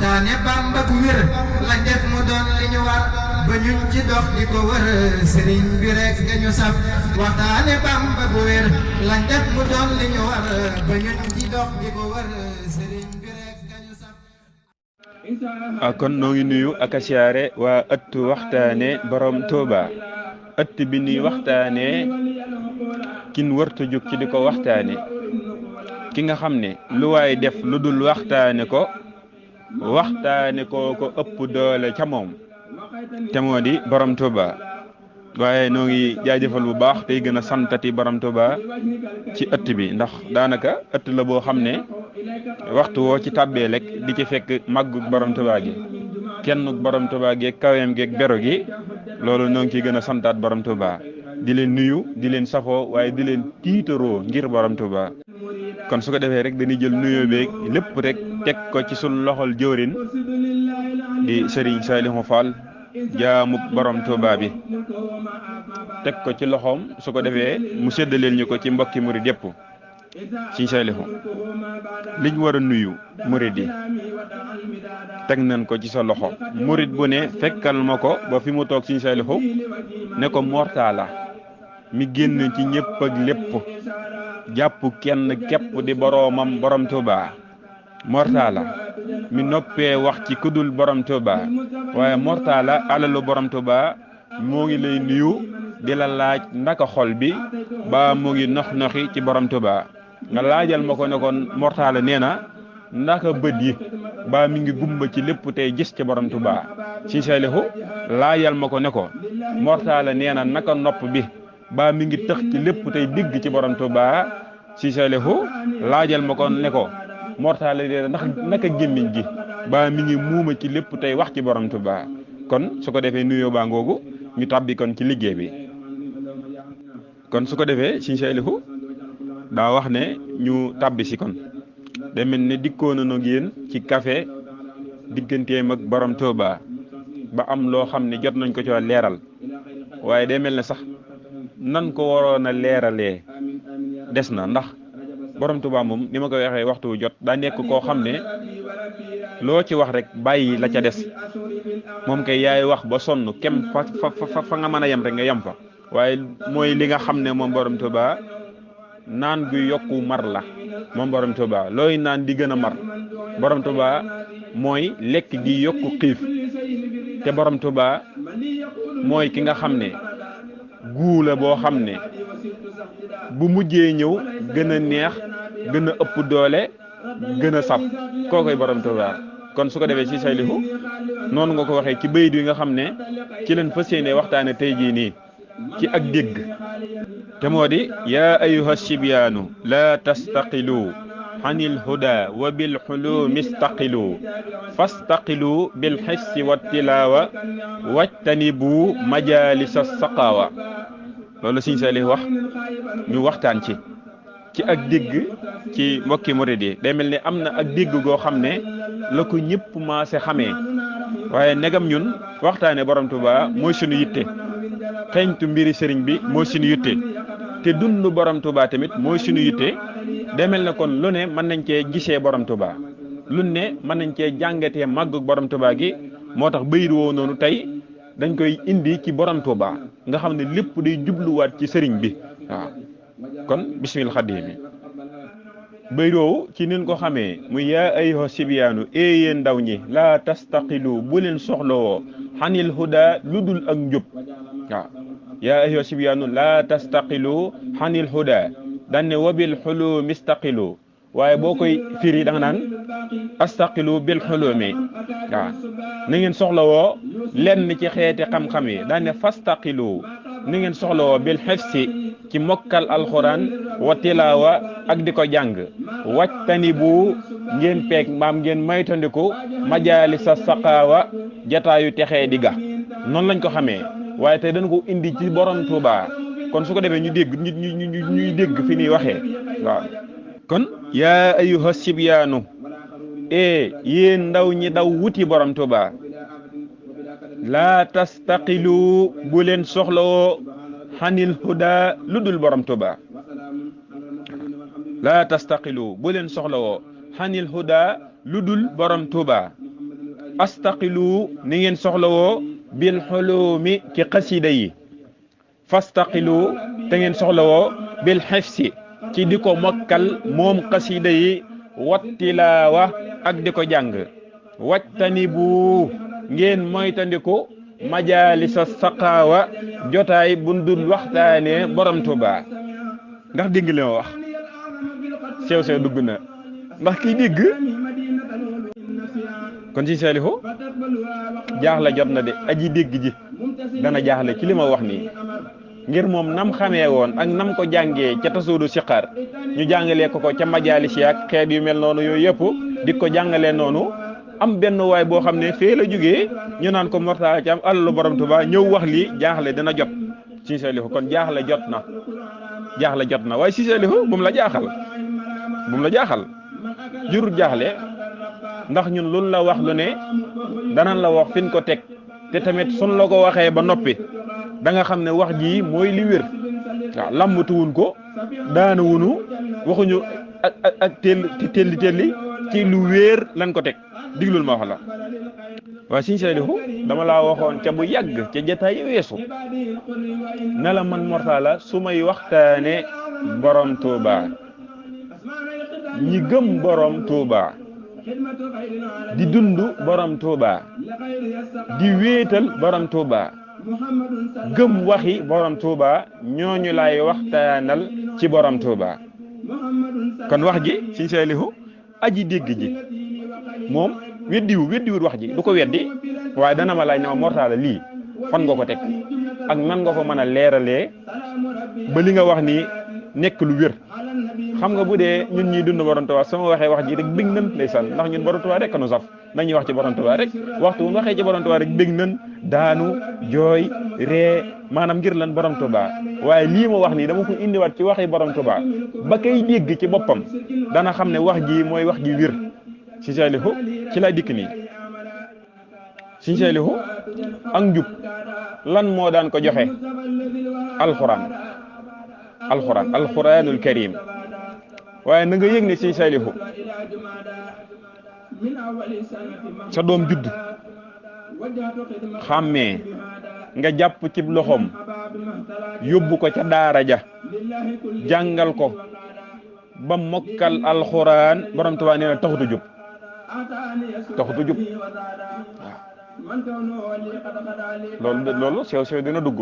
waxtaane Bamba bu wér lañ def mu doon li ñu war ba ñun ci dox di ko wër sëriñ bi rek ñu saf waxtaane Bamba bu wér lañ def mu doon li ñu war ba ñun ci dox di ko wër sëriñ bi rek ñu saf. kon noo ngi nuyu ak a siyaare waa ëttu waxtaane borom Touba ëtt bi nuy waxtaane kin wërta jóg ci di ko waxtaane ki nga xam ne lu waay def lu dul waxtaane ko ko ëpp doole ca moom te moo di borom Touba waaye noo ngi jaajëfal bu baax tey gën a santati borom Touba ci ëtt bi ndax daanaka ëtt la boo xam ne waxtu woo ci tàbbee rek di ci fekk màggu borom Touba gi kenn borom Touba gi kaweem gi bero gi loolu noo ngi ciy gën a santaat borom Touba di leen nuyu di leen safoo waaye di leen tiitaroo ngir borom Touba. kon su ko defee rek dañuy jël nuyoo beeg lépp rek teg ko ci sunu loxol jëwrin di Serigne Saliou Fall jaamu borom Touba bi teg ko ci loxoom su ko defee mu séddaleel ñu ko ci mbokki murid yépp Serigne Saliou liñ war a nuyu murid yi teg nañ ko ci sa loxo murid bu ne fekkal ma ko ba fi mu toog Serigne Saliou ne ko mortala mi génn ci ñëpp ak lépp jàpp kenn képp di boroomam borom Touba mortala mi noppee wax ci kudul borom Touba waaye mortala alalu borom Touba moo ngi lay nuyu di la laaj ndaka xol bi ba mu ngi noxi ci borom Touba nga laajal ma ko ne kon mortala nee na ndaka bët yi ba mi ngi gumba ci lépp tey gis ci borom Touba Serigne Saliou laajal ma ko ne ko mortala nee na naka nopp bi ba mi ngi tëx ci lépp tey digg ci borom Touba Serigne Saliou laajal ma ko ne ko mortala nee na ndax naka gémmiñ gi ba mi ngi muuma ci lépp tey wax ci borom Touba kon su ko defee nuyoo baa ngoogu ñu tàbbi kon ci liggéey bi kon su ko defee Serigne Saliou daa wax ne ñu tàbbi si kon day mel ne dikkoon na ak yéen ci café digganteem ak borom Touba ba am loo xam ne jot nañ ko ci leeral waaye day mel ne sax nan ko waroon a leeralee des na ndax borom Touba moom ni ma koy waxee waxtu jot daa nekk koo xam ne loo ci wax rek bàyyi la ca des moom kay yaay wax ba sonn kem fa nga mën a yem rek nga yem fa waaye mooy li nga xam ne moom borom Touba naan gu yokku mar la moom borom Touba looy naan di gën a mar borom Touba mooy lekk gi yokku xiif te borom Touba mooy ki nga xam ne guula boo xam ne bu mujjee ñëw gën a neex gën a ëpp doole gën a saf kookoy borom Touba kon su ko defee ci Saliou noonu nga ko waxee ci bayit yi nga xam ne ci leen fas yéene waxtaane tey jii nii ci ak dégg te moo di yaa ayuha sibyaanu laa tastaqilu xanil huda wa bil xulumi staqilu fastaqilu bil xissi wa tilaawa wajtanibu majalisa saqaawa loolu Serigne Saliou wax ñu waxtaan ci ak dégg ci mbokki murid yi day mel ni am na ak dégg goo xam ne la ko ñëpp maase xamee waaye negam ñun waxtaane borom Touba mooy suñu yitte xeeñtu mbiri sëriñ bi mooy suñu yitte te dund borom Touba tamit mooy suñu yitte day mel ne kon lu ne mën nañ cee gisee borom Touba lu ne mën nañ cee jàngatee màggu borom Touba gi moo tax bayit woo noonu tey dañ koy indi ci borom Touba nga xam ne lépp day jubluwaat ci sëriñ bi waaw kon bismil xadim mi bayit woowu ci nin ko xamee muy yaa ayyuha sibyaanu yéen ndaw ñi laa tastaqilu bu leen soxlawoo xanil huda lu dul ak njub waaw yaa ayyuha sibyaanu laa tastaqilu xanil huda danne wabil xulumi staqilu waaye boo koy firi da nga naan astaqilu bil xulumi waaw na ngeen soxlawoo lenn ci xeeti xam-xam yi danne fastaqilu na ngeen soxlawoo bil xifsi ci mokkal alxuraan wa tilaawa ak di ko jàng wajtani bu ngeen peeg maam ngeen maytandiku majaalisa saqaawa jataayu texee di ga noonu lañ ko xamee waaye tey dañ ko indi ci borom Touba kon su ko defee ñu dégg ñuy dégg fi ñuy waxee waaw kon yaa ayyuha sibyaanu yéen ndaw ñi daw wuti borom Touba laa tastaqilu bu leen soxlawoo xanil huda lu dul borom Touba laa tastaqilu bu leen soxlawoo xanil huda lu dul borom Touba astaqilu ni ngeen soxlawoo bil xulumi ci xasida yi fastaqilu te ngeen soxlawoo bil xifsi ci di ko mokkal moom xasida yi wattilaawa ak di ko jàng wajtanibu ngeen moytandiku majalisa saqaawa jotaay bundul waxtaane borom Tuuba ndax dégg li ma wax sew sew dugg na ndax kiy dégg kon ci Saalihu jaaxle jot na de aji dégg ji dana jaaxle ci li ma wax nii ngir moom nam xamee woon ak nam ko jàngee ca tasuudu siqaar ñu jàngalee ko ca majalis ak xeet yu mel noonu yooyu yëpp di ko jàngalee noonu am benn waay boo xam ne fee la jógee ñu naan ko Mortalla Thiam alalu borom Tuuba ñëw wax lii jaaxle dana jot ci Saalihu kon jaaxle jot na waaye ci Saalihu bu mu la jaaxal jurut jaaxle ndax ñun luñ la wax lu ne danañ la wax fin ko teg te tamit suñ la ko waxee ba noppi da nga xam ne wax ji mooy li wér waaw làmbatuwun ko daana wunu waxuñu ak telli ci lu wéer lan ko teg diglul ma wax la waaye Sëñ Saalihu dama laa waxoon ca bu yàgg ca jataay weesu ne la man Mortalla su may waxtaane borom Tuuba ñi gëm borom Tuuba di dund borom Tuuba di wéetal borom Tuuba gëm waxi borom Tuuba ñooñu lay waxtaanal ci borom Tuuba kon wax ji Sëñ Saalihu aji dégg ji moom weddiwut wax ji du ko weddi waaye dana ma laaj ne ma Mortalla lii fan nga ko teg ak nan nga ko mën a leeralee ba li nga wax ni nekk lu wér xam nga bu dee ñun ñuy dund borom Tuuba sama waxee wax ji rek bég nan ndeysaan ndax ñun borom Tuuba rek nu saf nañuy wax ci borom Tuuba rek waxtu bu waxee ci borom Tuuba rek bég nan daanu jooy ree maanaam ngir lan borom Tuuba waaye lii ma wax nii dama ko indiwaat ci waxi borom Tuuba ba kay dégg ci boppam dana xam ne wax ji mooy wax ji wér Sëñ Saalihu ci laa dikk nii Sëñ Saalihu ak njub lan moo daan ko joxe alxuraanul karim waaye na nga yëg ne Sëñ Saalihu sa doom judd xàmmee nga jàpp ci loxoom yóbbu ko ca daara ja jàngal ko ba mokkal alxuraan borom Tuuba nee na taxutu jub waaw loolu sew dina dugg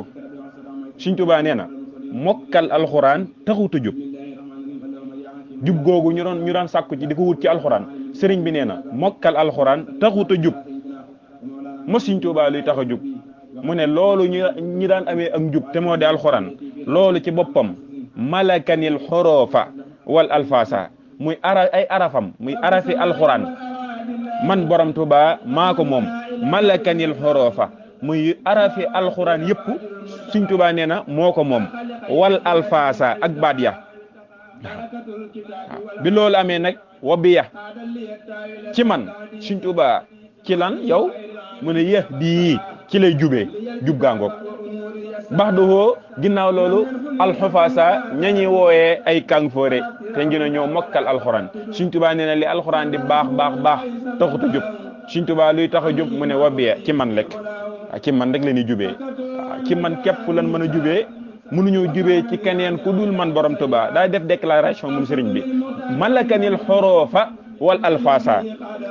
Sëñ Tuuba nee na mokkal alxuraan taxutu jub googu ñu daan sàkku ci di ko wut ci alxuraan sëriñ bi nee na mokkal alxuraan taxutu jub mo Sëñ Tuuba luy tax a jub mu ne loolu ñi daan amee ak njub te moo di alxuraan loolu ci boppam malakanil xoroofa wal alfasa muy ay arafam muy arafi alxuraan man borom Tuuba maa ko moom malakanil xoroofa muy arafi alxuraan yëpp Sëñ Tuuba nee na moo ko moom wal alfasa ak baat ya bi loolu amee nag wabiya ci man Sëñ Tuuba ci lan yow mu ne yéex di ci lay jub gaangoog bax doxoo ginnaaw loolu alxufaasa ñañi wooyee ay kàngfoore te ngi na ñoo mokkal alxuraan Sëñ Tuuba nee na li alxuraan di baax taxut a jub Sëñ Tuuba luy tax a jub mu ne wabiya ci man rek ci man rek la ñuy jubee ci man képp lan mën a jubee mënuñoo jubee ci keneen ku dul man borom Tuuba daa def déclaration mun sëriñ bi malakanil xoroofa wal alfasa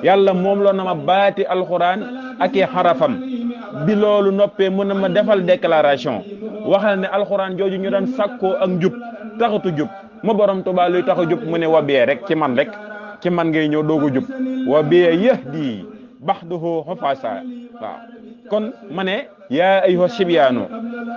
yàlla moom loo na ma baati alxuraan ak i xarafam bi loolu noppee mën na ma defal déclaration waxal ne alxuraan jooju ñu daan sàkkoo ak njub taxatu jub ma borom Tuuba luy tax a jub mu ne wabiyee rek ci man ngay ñëw doog a jub wabiyee yëh di bax doxoo xofasa waaw kon ma ne yaa ayyuha sibyaanu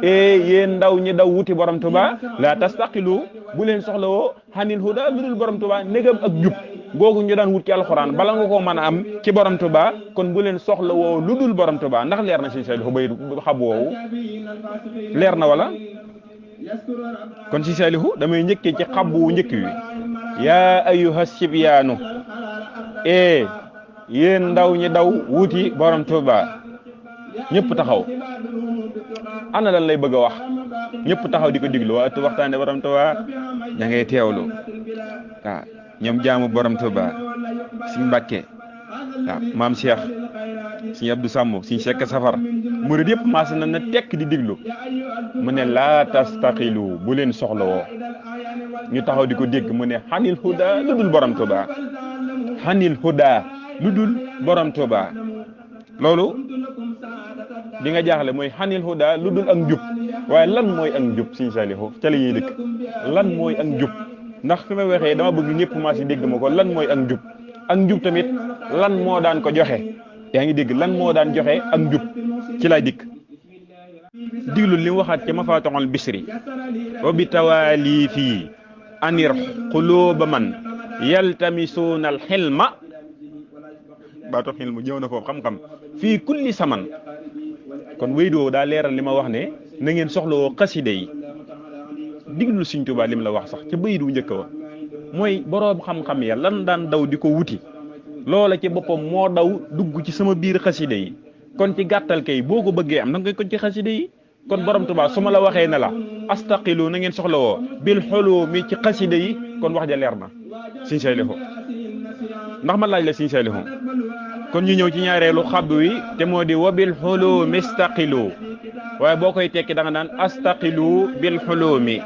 yéen ndaw ñi daw wuti borom Tuuba la tastaqilu bu leen soxlawoo xanil huda lu dul borom Tuuba négam ak jub googu ñu daan wut ci alxuraan bala nga koo mën a am ci borom Tuuba kon bu leen soxlawoo lu dul borom Tuuba ndax leer na Sëñ Saalihu bay xab woowu leer na wala kon Sëñ Saalihu damay njëkkee ci xab wu njëkk wi yaa ayyuha sibyaanu yéen ndaw ñi daw wuti borom Tuuba ñëpp taxaw ana lan lay bëgg a wax ñëpp taxaw di ko diglu waa waxtaane borom Tuuba da ngay teewlu waaw ñoom jaamu borom Tuuba Sëñ Mbàkke waaw maam Cheikh Sëñ Abdou Samb Sëñ Sekk Safar murid yëpp maas na tekk di diglu mu ne laa tastaqilu bu leen soxlawoo ñu taxaw di ko dégg mu ne xanil huda lu dul borom Tuuba xanil huda lu dul borom Tuuba loolu di nga jaaxle mooy xanil huda lu dul ak njub waaye lan mooy ak njub Sëñ Saalihu ca la ñuy dëkk lan mooy ak njub ndax fi ma waxee dama bëgg ñëpp maa si dégg ma ko lan mooy ak njub ak njub tamit lan moo daan ko joxe yaa ngi dégg lan moo daan joxe ak njub ci lay dikk diglu li mu waxaat ca Mafatihul Bichri wa bi tawaali fii anir quluba man yaltamisuuna al xilma baatu xilmu ñëw na foofu xam-xam fii kulli saman kon wéy doo daa leeral li ma wax ne na ngeen soxlawoo xaside yi diglu Sëñ Tuubaa li mu la wax sax ca bayit wu njëkk wa mooy boroom xam-xam ya lan daan daw di ko wuti loola ci boppam moo daw dugg ci sama biir xaside yi kon ci gàttal kay boo ko bëggee am da nga ko ci xaside yi kon borom Tuubaa su ma la waxee ne la astaqilu na ngeen soxlawoo bil xulumi ci xaside yi kon wax ja leer na Sëñ Saalihu ndax ma laaj la Sëñ Saalihu kon ñu ñëw ci ñaareelu xabdu wi te moo di wa bil xulumi istaqilu waaye boo koy tekki da nga naan astaqilu bil xulumi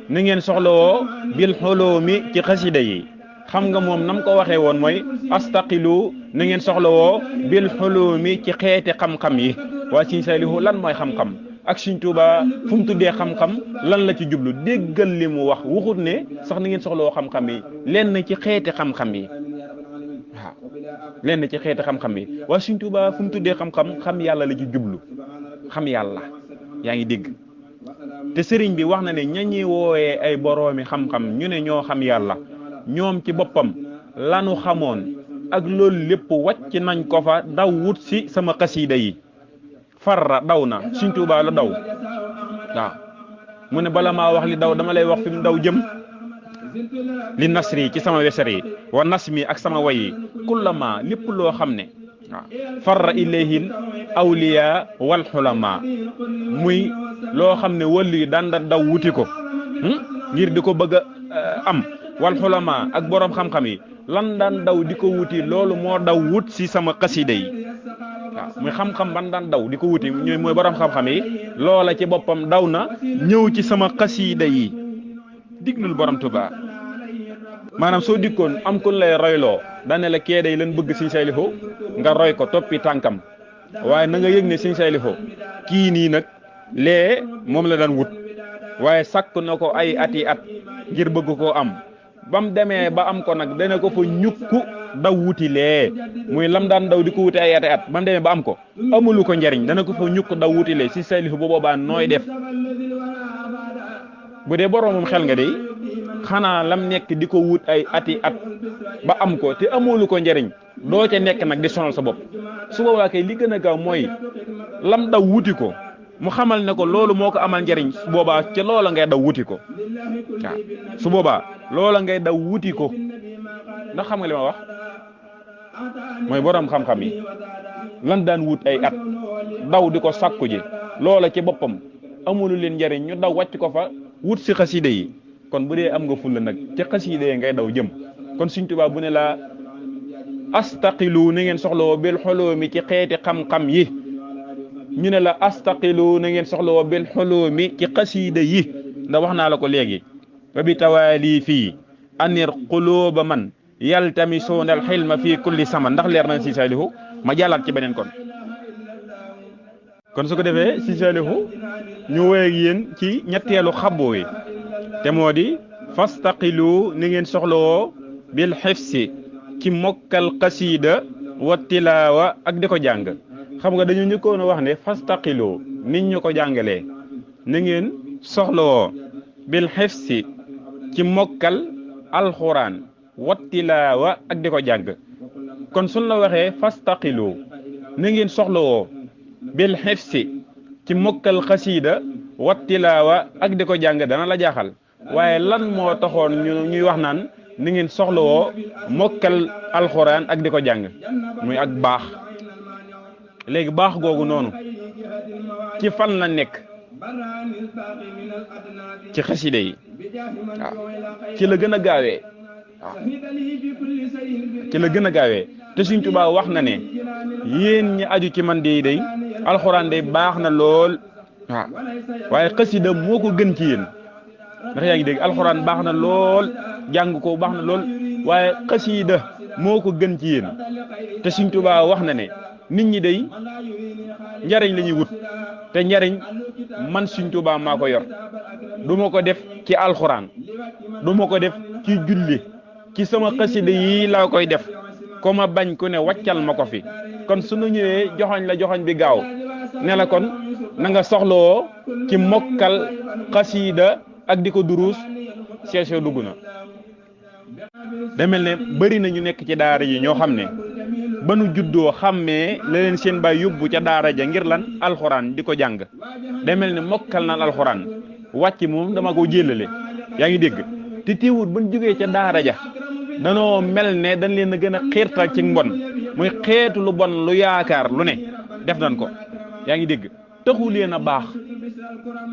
na ngeen soxlawoo bil xulumi ci xasida yi xam nga moom nam ko waxee woon mooy astaqilu na ngeen soxlawoo bil xulumi ci xeeti xam-xam yi waa Sëñ Saalihu lan mooy xam-xam ak Sëñ Tuubaa fu mu tuddee xam-xam lan la ci jublu déggal li mu wax waxut ne sax na ngeen soxlawoo xam-xam yi lenn ci xeeti xam-xam yi waaw lenn ci xeeti xam-xam yi waa Sëñ Tuubaa fu mu tuddee xam-xam xam yàlla la ci jublu xam yàlla yaa ngi dégg te sëriñ bi wax na ne ñañuy woowee ay boroomi xam-xam ñu ne ñoo xam yàlla ñoom ci boppam lanu xamoon ak loolu lépp wàcc nañ ko fa daw wut si sama xasiida yi farra daw na Sëñ Tuubaa la daw waaw mu ne bala maa wax li daw dama lay wax fi mu daw jëm li nasri ci sama weser yi wa nasmi ak sama way yi kullama lépp loo xam ne waaw farra ilayhil awliya wal xulama muy loo xam ne wàllu yi daan da daw wuti ko ngir di ko bëgg a am wal xulama ak boroom xam-xam yi lan daan daw di ko wuti loolu moo daw wut si sama xasida yi waaw muy xam-xam ban daan daw di ko wuti ñooy mooy boroom xam-xam yi loola ci boppam daw na ñëw ci sama xasida yi diglul borom Tuubaa maanaam soo dikkoon am kun lay royloo daane la kee day lan bëgg Sëñ Saalihu nga roy ko toppi tànkam waaye na nga yëg ne Sëñ Saalihu kii nii nag lee moom la daan wut waaye sàkk na ko ay ati at ngir bëgg koo am ba mu demee ba am ko nag dana ko fa ñukku daw wuti lee muy lam daan daw di ko wuti ay ati at ba mu demee ba am ko amulu ko njariñ dana ko fa ñukk daw wuti lee Sëñ Saalihu bu boobaa nooy def bu dee boroomam xel nga de xanaa lam nekk di ko wut ay ati at ba am ko te amulu ko njariñ doo ca nekk nag di sonal sa bopp su boobaa kay li gën a gaaw mooy lam daw wuti ko mu xamal ne ko loolu moo ko amal njariñ su boobaa ca loola ngay daw wuti ko waaw su boobaa loola ngay daw wuti ko ndax xam nga li ma wax mooy borom xam-xam yi lan daan wut ay at daw di ko sàkku ji loola ci boppam amulu leen njariñ ñu daw wàcc ko fa wut si xaside yi kon bu dee am nga fulla nag ca xaside yi ngay daw jëm kon Sëñ Tuubaa bu ne la astaqilu na ngeen soxlawoo bil xulumi ci xeeti xam-xam yi ñu ne la astaqilu na ngeen soxlawoo bil xulumi ci xaside yi ndax wax naa la ko léegi wa bi tawaali fii anir quluba man yaltamisuuna al xilma fii kulli saman ndax leer na Sëñ Saalihu ma jàllaat ci beneen kon su ko defee Sëñ Saalihu ñu woy ak yéen ci ñetteelu xabbu wi te moo di fastaqilu ni ngeen soxlawoo bil xifsi ci mokkal xasiida wa tilaawa ak di ko jàng xam nga dañu njëkkoon a wax ne fastaqilu nit ñu ko jàngalee ni ngeen soxlawoo bil xifsi ci mokkal alxuraan wa tilaawa ak di ko jàng kon suñ la waxee fastaqilu ni ngeen soxlawoo bil xifsi ci mokkal xasiida wa tilaawa ak di ko jàng dana la jaaxal waaye lan moo taxoon ñuy wax naan ni ngeen soxlawoo mokkal alxuraan ak di ko jàng muy ak baax léegi baax googu noonu ci fan la nekk ci xaside yi waaw ci la gën a gaawee waaw ci la gën a gaawee te Sëñ Tuubaa wax na ne yéen ñi aju ci man day alxuraan day baax na lool waaw waaye xasida moo ko gën ci yéen ndax yaa ngi dégg alxuraan baax na lool jàng ko baax na lool waaye xasida moo ko gën ci yéen te Sëriñ Tuubaa wax na ne nit ñi day njariñ la ñuy wut te njariñ man Sëriñ Tuubaa maa ko yor du ma ko def ci alxuraan du ma ko def ci julli ci sama xasida yi laa koy def ko ma bañ ku ne wàccal ma ko fi kon suñu ñëwee joxoñ la joxoñ bi gaaw ne la kon na nga soxlawoo ci mokkal xasida ak di ko duruus seesoo dugg na demel ne bari na ñu nekk ci daara yi ñoo xam ne ba nu juddoo xàmmee la leen seen baay yóbbu ca daara ja ngir lan alxuraan di ko jàng demel ne mokkal naan alxuraan wàcc moom dama ko jëlale yaa ngi dégg te teewut ba ñu jógee ca daara ja danoo mel ne dañ leen a gën a xiirtal ci mbon muy xeetu lu bon lu yaakaar lu ne def nañ ko yaa ngi dégg taxu leen a baax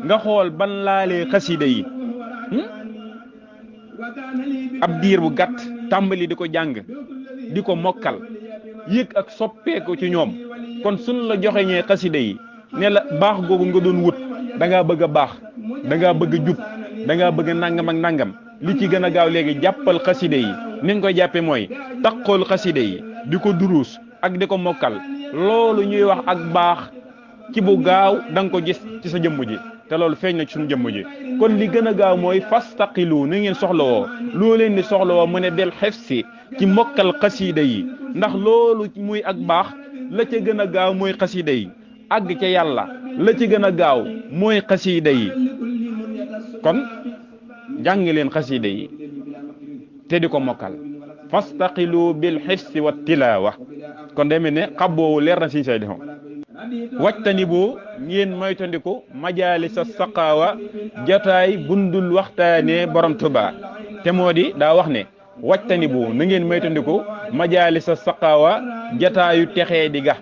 nga xool ban laalee xasida yi ab diir bu gàtt tàmbali di ko jàng di ko mokkal yëg ak soppeeku ci ñoom kon suñ la joxeñee xasida yi ne la baax googu nga doon wut da ngaa bëgg a baax da ngaa bëgg a jub da ngaa bëgg a nangam ak nangam li ci gën a gaaw léegi jàppal xasida yi ni nga koy jàppe mooy taqool xasida yi di ko duruus ak di ko mokkal loolu ñuy wax ak baax ci bu gaaw da nga ko gis ci sa jëmm ji te loolu feeñ na ci suñu jëmm ji kon li gën a gaaw mooy fastaqilu ni ngeen soxlawoo loo leen di soxlawoo mu ne del xefsi ci mokkal xasida yi ndax loolu muy ak baax la ca gën a gaaw mooy xasida yi àgg ca yàlla la ci gën a gaaw mooy xasida yi kon jàng leen xasida yi te di ko mokkal fastaqilu bil xifsi wa tilaawa kon day mel ne xabboowu leer na siñ say difo wajtani bu ngeen moytandiku majaalisa saqaawa jotaay bundul waxtaane borom Tuubaa te moo di daa wax ne wajtani bu na ngeen moytandiku majaalisa saqaawa jotaayu texee di ga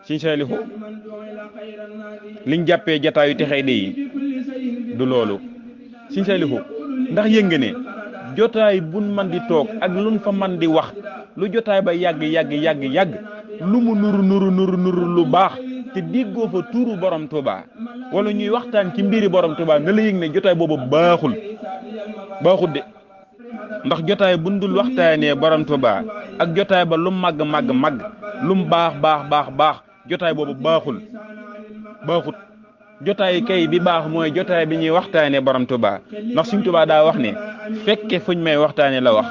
siñ say lifu liñ jàppee jotaayu texee di yi du loolu siñ say lifu ndax yënga ne jotaay buñ man di toog ak luñ fa man di wax lu jotaay ba yàgg lu mu nuru lu baax te déggoo fa tuuru borom Tuubaa wala ñuy waxtaan ci mbiri borom Tuubaa na la yëg ne jotaay boobu baaxul de ndax jotaay bu dul waxtaanee borom Tuubaa ak jotaay ba lu màgg lu mu baax jotaay boobu baaxut jotaay kay bi baax mooy jotaay bi ñuy waxtaanee borom Tuubaa ndax Sëriñ Tuubaa daa wax ne fekke fuñ may waxtaanee la wax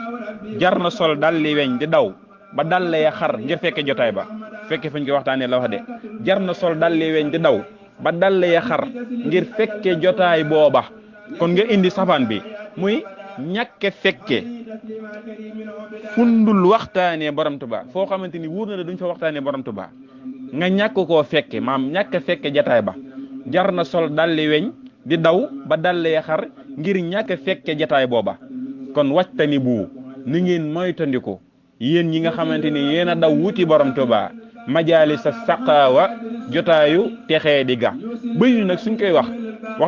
jar na sol dal li weñ di daw ba dal ya xar ngir fekke jotaay ba fekke fuñ koy waxtaanee la wax de jar na sol dal li weñ di daw ba dal ya xar ngir fekke jotaay booba kon nga indi safaan bi muy ñàkke fekke fundul waxtaanee borom Tuubaa foo xamante ni wóor na la duñ fa waxtaanee borom Tuubaa nga ñàkk koo fekke maam ñàkk fekke jotaay ba jar na sol dalli weñ di daw ba dallee xar ngir ñàkk fekke jataay booba kon wajtani bu ni ngeen moytandiku yéen ñi nga xamante ni yéen a daw wuti borom Tuubaa majaalisa saqaawa jotaayu texee di ga bëyu nag suñ koy wax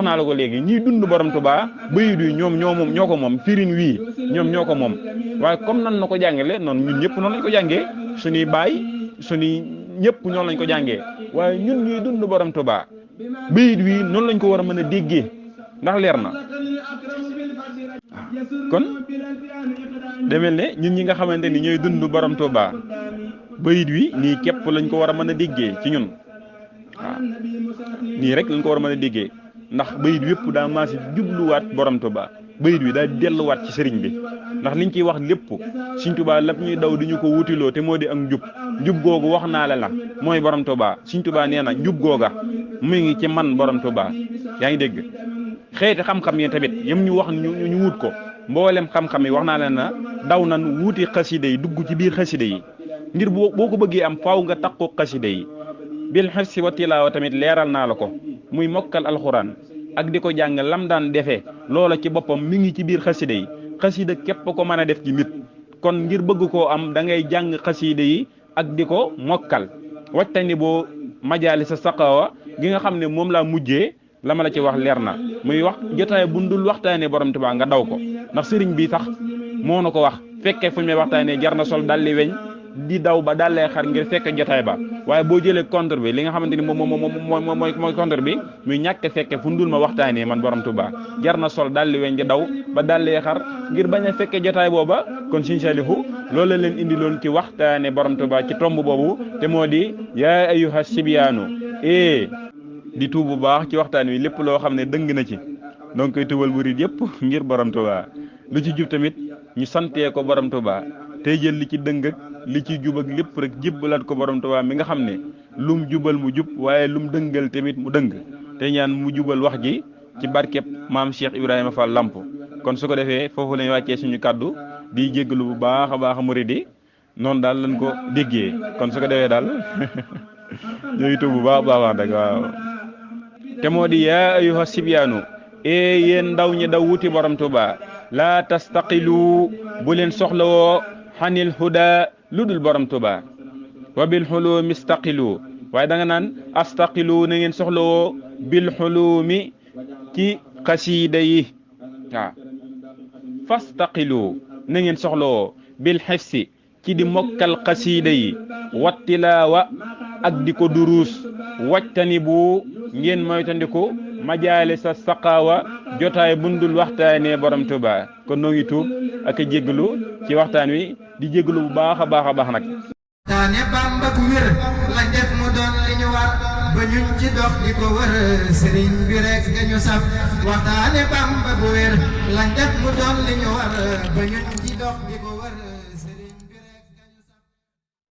naa la ko léegi ñiy dund borom Tuubaa bëyu du ñoom ñoo ko moom firin wii ñoom ñoo ko moom waaye comme nan na ko jàngale noonu ñun ñëpp noonu lañ ko jàngee suñuy baay suñuy ñëpp ñoonu lañ ko jàngee waaye ñun ñuy dund borom Tuubaa bayit wi noonu lañ ko war a mën a déggee ndax leer na kon demel ne ñun ñi nga xamante ni ñooy dund borom Tuubaa bayit wi nii képp lañ ko war a mën a déggee ci ñun waaw nii rek lañ ko war a mën a déggee ndax bayit yëpp daa maasi jubluwaat borom Tuubaa bayit wi daa delluwaat ci sëriñ bi ndax liñ ciy wax lépp Sëriñ Tuubaa lépp ñuy daw di ñu ko wutiloo te moo di ak njub googu wax naa la mooy borom Tuubaa Sëriñ Tuubaa nee na njub googa mu ngi ci man borom Tuubaa yaa ngi dégg xeeti xam-xam yi tamit yëm ñu wax ñu wut ko mboolem xam-xam yi wax naa leen na daw nan wuti xasida yi dugg ci biir xasida yi ngir boo ko bëggee am faaw nga takku xasida yi bil hifsi wa tilaawa tamit leeral naa la ko muy mokkal alxuraan ak di ko jàng lam daan defee loola ci boppam mi ngi ci biir xasida yi xasida képp ko mën a def ci nit kon ngir bëgg koo am da ngay jàng xasida yi ak di ko mokkal wajtani boo majaalisa saqaawa gi nga xam ne moom laa mujjee la ma la ci wax leer na muy wax jotaay bu dul waxtaanee borom Tuubaa nga daw ko ndax sëriñ bi sax moo na ko wax fekkee fuñ may waxtaanee jar na sol dalli weñ di daw ba dalee xar ngir fekk jotaay ba waaye boo jëlee contre bi li nga xamante ni mooy contre bi muy ñàkk fekke fu ndul ma waxtaanee man borom Tuubaa jar na sol dalli weñ di daw ba dalee xar ngir bañ a fekke jotaay booba kon Sëriñ Saalihu loolu la leen indi loon ci waxtaane borom Tuubaa ci tomb boobu te moo di yaa ayyuha sibyaanu di tuub bu baax ci waxtaan wi lépp loo xam ne dëng na ci donc koy tubal murid yëpp ngir borom Tuubaa lu ci jub tamit ñu santee ko borom Tuubaa tey jël li ci dëng ak li ci jub ak lépp rek jibbalaat ko borom Tuubaa mi nga xam ne lum jubal mu jub waaye lum dëngal tamit mu dëng te ñaan mu jubal wax ji ci barkeb maam Cheikh Ibrahima Fall Lamp kon su ko defee foofu lañu wàccee suñu kaddu di jéggalu bu baax a baax murid yi noonu daal lañ ko déggee kon su ko defee daal ñooy tuub bu baax a baax rek waaw te moo di yaa ayyuha sibyaanu yéen ndaw ñi daw wuti borom Tuubaa laa tastaqilu bu leen soxlawoo xanil huda lu dul borom Tuubaa wa bil xulumi staqilu waaye da nga naan astaqilu na ngeen soxlawoo bil xulumi ci xasiida yi waaw fastaqilu na ngeen soxlawoo bil xifsi ci di mokkal xasiida yi wattilaawa ak di ko duruus wajtani bu ngeen moytandiku majaale sa saqaawa jotaay bundul waxtaanee borom Tuubaa kon noo ngi tuub ak a jéggalu ci waxtaan wi di jéggalu bu baax a baax nag taane Bamba bu wér lañ def mu doon li ñu war ba ñun ci dox di ko wër sëriñ bi rek ñu saf waxtaane Bamba bu wér lañ def mu doon li ñu war ba ñun ci dox di ko wër